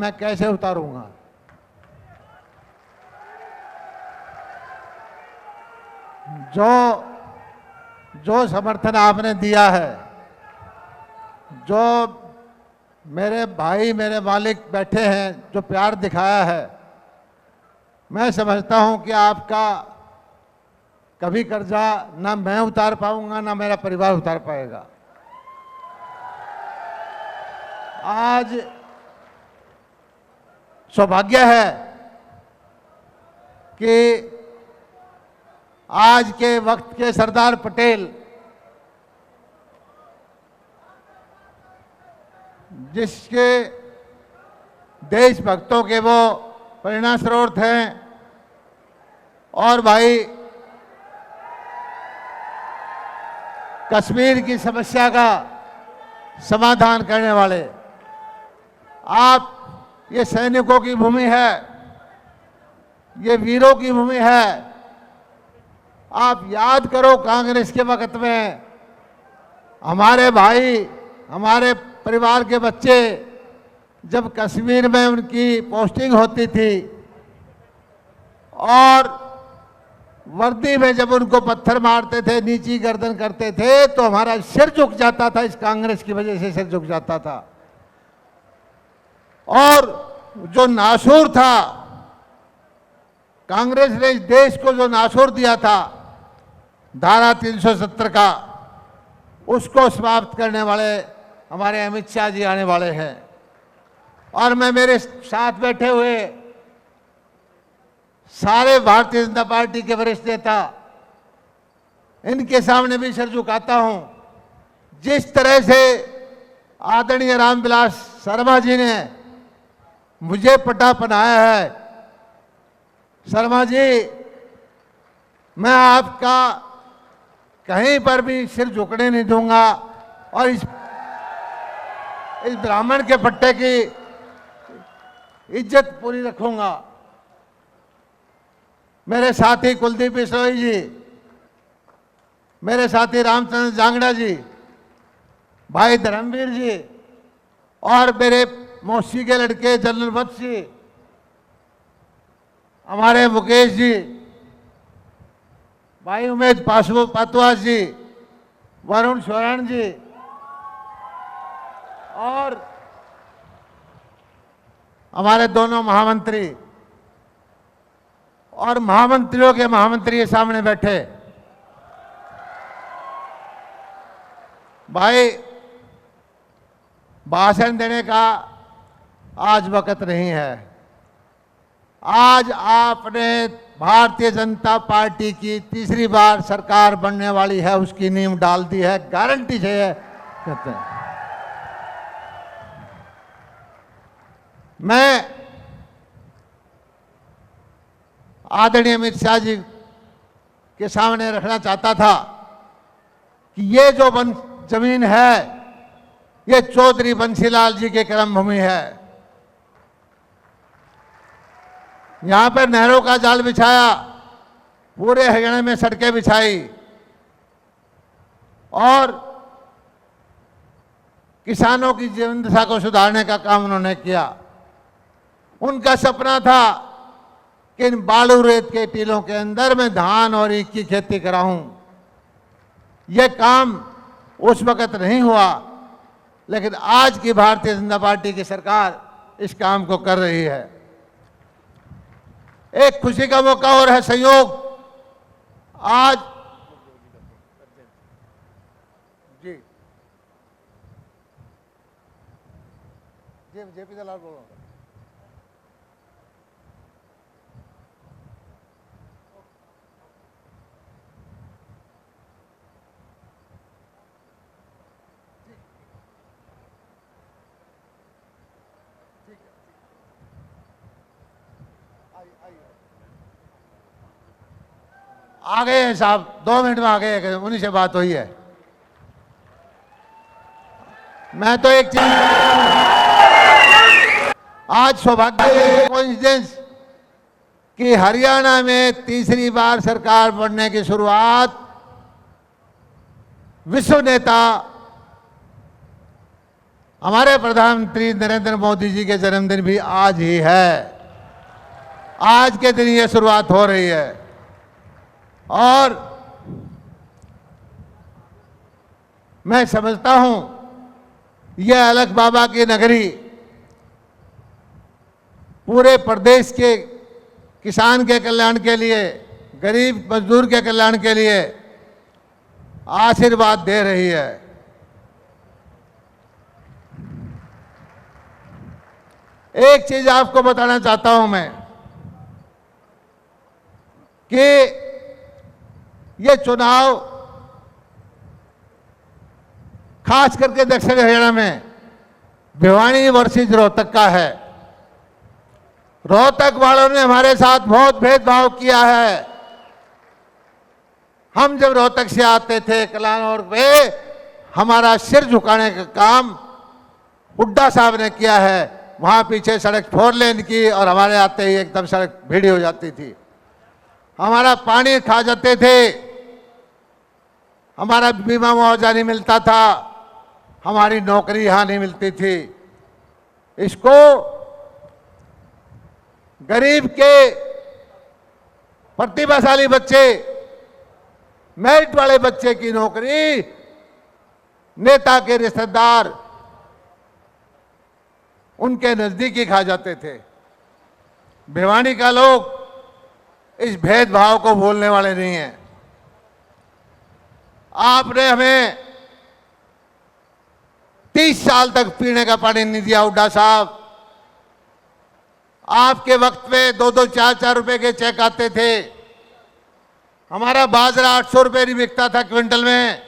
मैं कैसे उतारूंगा। जो समर्थन आपने दिया है, जो मेरे भाई मेरे मालिक बैठे हैं, जो प्यार दिखाया है, मैं समझता हूं कि आपका कभी कर्जा ना मैं उतार पाऊंगा ना मेरा परिवार उतार पाएगा। आज सौभाग्य है कि आज के वक्त के सरदार पटेल, जिसके देशभक्तों के वो प्रेरणा स्रोत हैं, और भाई कश्मीर की समस्या का समाधान करने वाले, आप, ये सैनिकों की भूमि है, ये वीरों की भूमि है। आप याद करो कांग्रेस के वक्त में हमारे भाई, हमारे परिवार के बच्चे जब कश्मीर में उनकी पोस्टिंग होती थी और वर्दी में जब उनको पत्थर मारते थे, नीची गर्दन करते थे, तो हमारा सिर झुक जाता था। इस कांग्रेस की वजह से सिर झुक जाता था। और जो नासूर था, कांग्रेस ने इस देश को जो नासूर दिया था धारा 370 का, उसको समाप्त करने वाले हमारे अमित शाह जी आने वाले हैं। और मैं मेरे साथ बैठे हुए सारे भारतीय जनता पार्टी के वरिष्ठ नेता, इनके सामने भी सिर झुकाता हूं। जिस तरह से आदरणीय रामविलास शर्मा जी ने मुझे पटा पहनाया है, शर्मा जी, मैं आपका कहीं पर भी सिर झुकने नहीं दूंगा और इस ब्राह्मण के पट्टे की इज्जत पूरी रखूंगा। मेरे साथी कुलदीप बिश्नोई जी, मेरे साथी रामचंद्र जांगड़ा जी, भाई धर्मवीर जी, और मेरे मौसी के लड़के जनरल वत्स जी, हमारे मुकेश जी, भाई उमेश पातवास जी, वरुण स्वर्ण जी, और हमारे दोनों महामंत्री और महामंत्रियों के महामंत्री सामने बैठे। भाई, भाषण देने का आज वक्त नहीं है। आज आपने भारतीय जनता पार्टी की तीसरी बार सरकार बनने वाली है, उसकी नींव डाल दी है, गारंटी से है कहते हैं। मैं आदरणीय अमित शाह जी के सामने रखना चाहता था कि ये जो जमीन है, ये चौधरी बंसीलाल जी के कर्मभूमि है। यहां पर नहरों का जाल बिछाया, पूरे हरियाणा में सड़कें बिछाई, और किसानों की जीवन दशा को सुधारने का काम उन्होंने किया। उनका सपना था कि इन बालू रेत के टीलों के अंदर मैं धान और ईख की खेती कराऊं। यह काम उस वक्त नहीं हुआ, लेकिन आज की भारतीय जनता पार्टी की सरकार इस काम को कर रही है। एक खुशी का मौका और है, संयोग आज जी जी जेपी दलाल बोल रहा हूं। आ गए हैं साहब, 2 मिनट में आ गए, उन्हीं से बात हुई है। मैं तो एक चीज, आज सौभाग्य कोइंसिडेंस कि हरियाणा में तीसरी बार सरकार बनने की शुरुआत विश्व नेता हमारे प्रधानमंत्री नरेंद्र मोदी जी के जन्मदिन भी आज ही है। आज के दिन ये शुरुआत हो रही है और मैं समझता हूं यह अलख बाबा की नगरी पूरे प्रदेश के किसान के कल्याण के लिए, गरीब मजदूर के कल्याण के लिए आशीर्वाद दे रही है। एक चीज आपको बताना चाहता हूं मैं कि ये चुनाव खास करके दक्षिण हरियाणा में भिवानी वर्सेस रोहतक का है। रोहतक वालों ने हमारे साथ बहुत भेदभाव किया है। हम जब रोहतक से आते थे कलानौर पे, हमारा सिर झुकाने का काम हुड्डा साहब ने किया है। वहां पीछे सड़क 4 लेन की और हमारे आते ही एकदम सड़क भीड़ी हो जाती थी। हमारा पानी खा जाते थे, हमारा बीमा मुआवजा नहीं मिलता था, हमारी नौकरी यहां नहीं मिलती थी। इसको गरीब के प्रतिभाशाली बच्चे, मेरिट वाले बच्चे की नौकरी नेता के रिश्तेदार उनके नजदीकी खा जाते थे। भिवानी का लोग इस भेदभाव को भूलने वाले नहीं हैं। आपने हमें 30 साल तक पीने का पानी नहीं दिया हुड्डा साहब। आपके वक्त में 2-2, 4-4 रुपए के चेक आते थे। हमारा बाजरा 800 रुपए नहीं बिकता था क्विंटल में,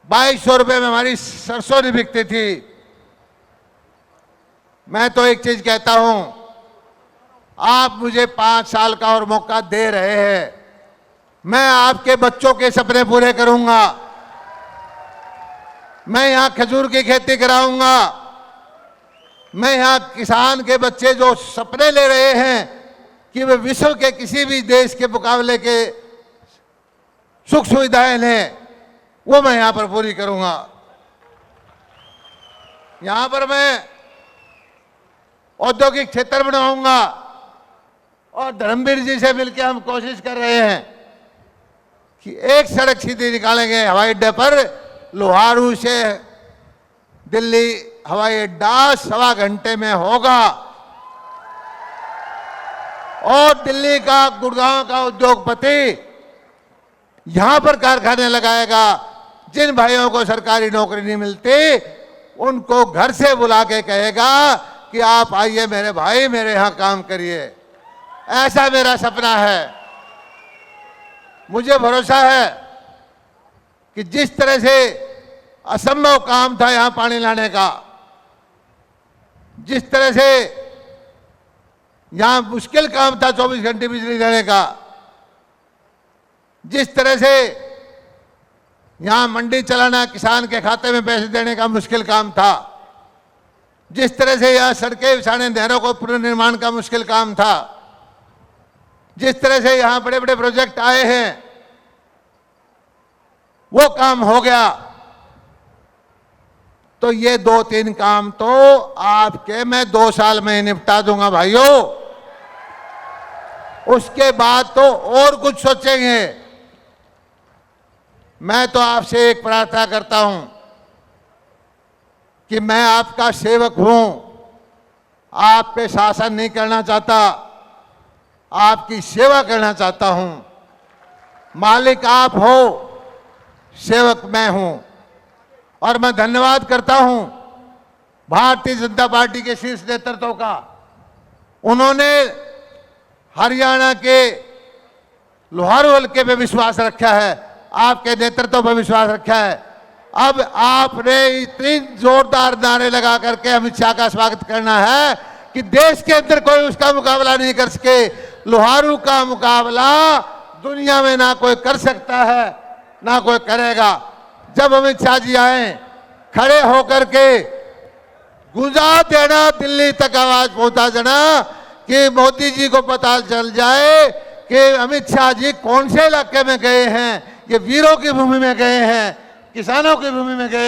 2200 रुपए में हमारी सरसों नहीं बिकती थी। मैं तो एक चीज कहता हूं, आप मुझे 5 साल का और मौका दे रहे हैं, मैं आपके बच्चों के सपने पूरे करूंगा। मैं यहां खजूर की खेती कराऊंगा। मैं यहां किसान के बच्चे जो सपने ले रहे हैं कि वे विश्व के किसी भी देश के मुकाबले के सुख सुविधाएं लें, वो मैं यहां पर पूरी करूंगा। यहां पर मैं औद्योगिक क्षेत्र बनाऊंगा और धर्मवीर जी से मिलकर हम कोशिश कर रहे हैं कि एक सड़क सीधी निकालेंगे हवाई अड्डे पर। लोहारू से दिल्ली हवाई अड्डा 1.25 घंटे में होगा और दिल्ली का, गुड़गांव का उद्योगपति यहां पर कारखाने लगाएगा। जिन भाइयों को सरकारी नौकरी नहीं मिलती उनको घर से बुला के कहेगा कि आप आइए मेरे भाई, मेरे यहां काम करिए। ऐसा मेरा सपना है। मुझे भरोसा है कि जिस तरह से असंभव काम था यहां पानी लाने का, जिस तरह से यहां मुश्किल काम था 24 घंटे बिजली देने का, जिस तरह से यहां मंडी चलाना, किसान के खाते में पैसे देने का मुश्किल काम था, जिस तरह से यहां सड़कें बिछाने, नहरों को पुनर्निर्माण का मुश्किल काम था, जिस तरह से यहां बड़े बड़े प्रोजेक्ट आए हैं, वो काम हो गया। तो ये 2-3 काम तो आपके मैं 2 साल में निपटा दूंगा भाइयों। उसके बाद तो और कुछ सोचेंगे। मैं तो आपसे एक प्रार्थना करता हूं कि मैं आपका सेवक हूं, आप पे शासन नहीं करना चाहता, आपकी सेवा करना चाहता हूं। मालिक आप हो, सेवक मैं हूं। और मैं धन्यवाद करता हूं भारतीय जनता पार्टी के शीर्ष नेतृत्व का। उन्होंने हरियाणा के लोहारू हल्के पे विश्वास रखा है, आपके नेतृत्व पर विश्वास रखा है। अब आपने इतनी जोरदार नारे लगा करके अमित शाह का स्वागत करना है कि देश के अंदर कोई उसका मुकाबला नहीं कर सके। लोहारू का मुकाबला दुनिया में ना कोई कर सकता है, ना कोई करेगा। जब अमित शाह जी आए, खड़े होकर के गुंजा देना, दिल्ली तक आवाज पहुंचा देना कि मोदी जी को पता चल जाए कि अमित शाह जी कौन से इलाके में गए हैं। ये वीरों की भूमि में गए हैं, किसानों की भूमि में गए